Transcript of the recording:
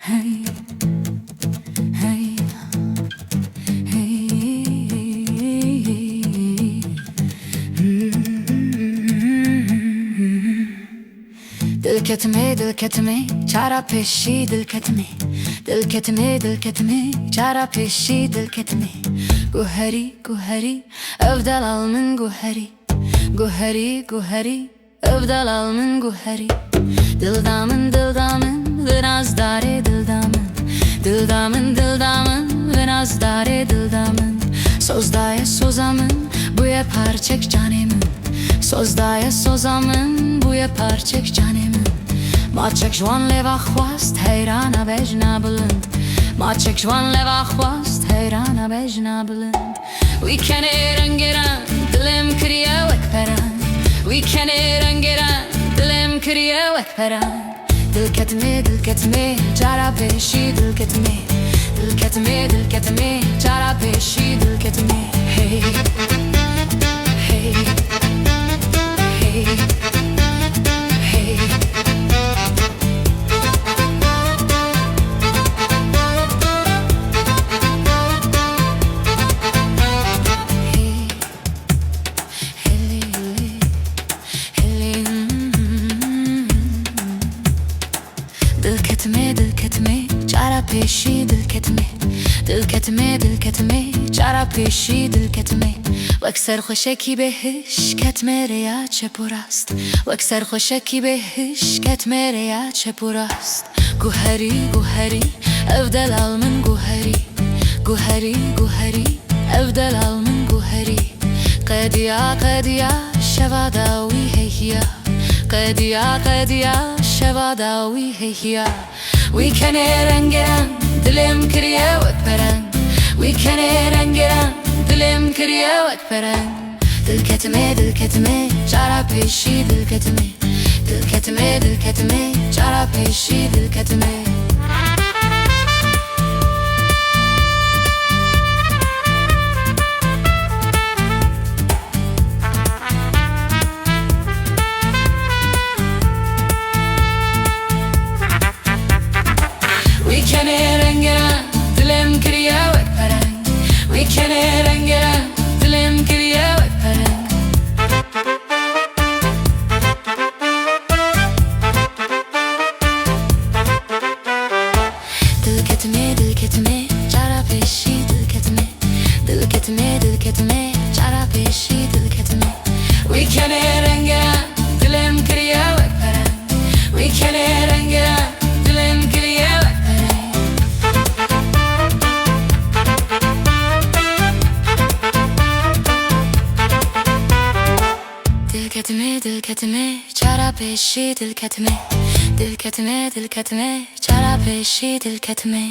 Hey, hey, hey, Dil ketimi, çara peşi dil ketimi. Dil ketimi, çara peşi dil ketimi. Guheri, evdel almın guheri. Guheri, evdel almın guheri. Dildamın, vinazdare dildamın. Dildamın, vinazdare dildamın. Sozdaya sozamın, bu ye parçek canemin. Sozdaya sozamın, bu ye parçek canemin. Maçek jwan leva xwast, heyrana bejna bilind. Maçek jwan leva xwast, heyrana bejna bilind. We kene rengeran, dilim kiriye wekperan. We kene rengeran, dilim kiriye wekperan. Dil ketimi, çara peşi dil ketimi. Dil ketimi, çara peşi dil ketimi. Hey, hey, hey, hey. Dil ketimi, çara peşi dil ketimi. Dil ketimi, çara peşi dil ketimi. Wek serxoşeki behiş ketme reya çepurast. Wek serxoşeki behiş ketme reya çepurast. Guheri, evdel almın guheri. Guheri, evdel almın guheri. Qediya, şevadawi heyhiya. Qediya, şevadawi heyhiya. We kene rengeran, dilim kiriye wekperan. We kene rengeran, dilim kiriye wekperan. Dil ketimi, çara peşi dil ketimi. Dil ketimi, çara peşi dil ketimi. We kene rengeran, dilim kiriye wekperan. We kene rengeran, dilim kiriye wekperan. Dil ketimi, çara peşi dil ketimi. Dil ketimi, çara peşi dil ketimi. We kene rengeran, dilim kiriye wekperan. We kene rengeran, dilim kiriye wekperan. Dil ketimi, çara peşi dil ketimi. Dil ketimi, çara peşi dil ketimi.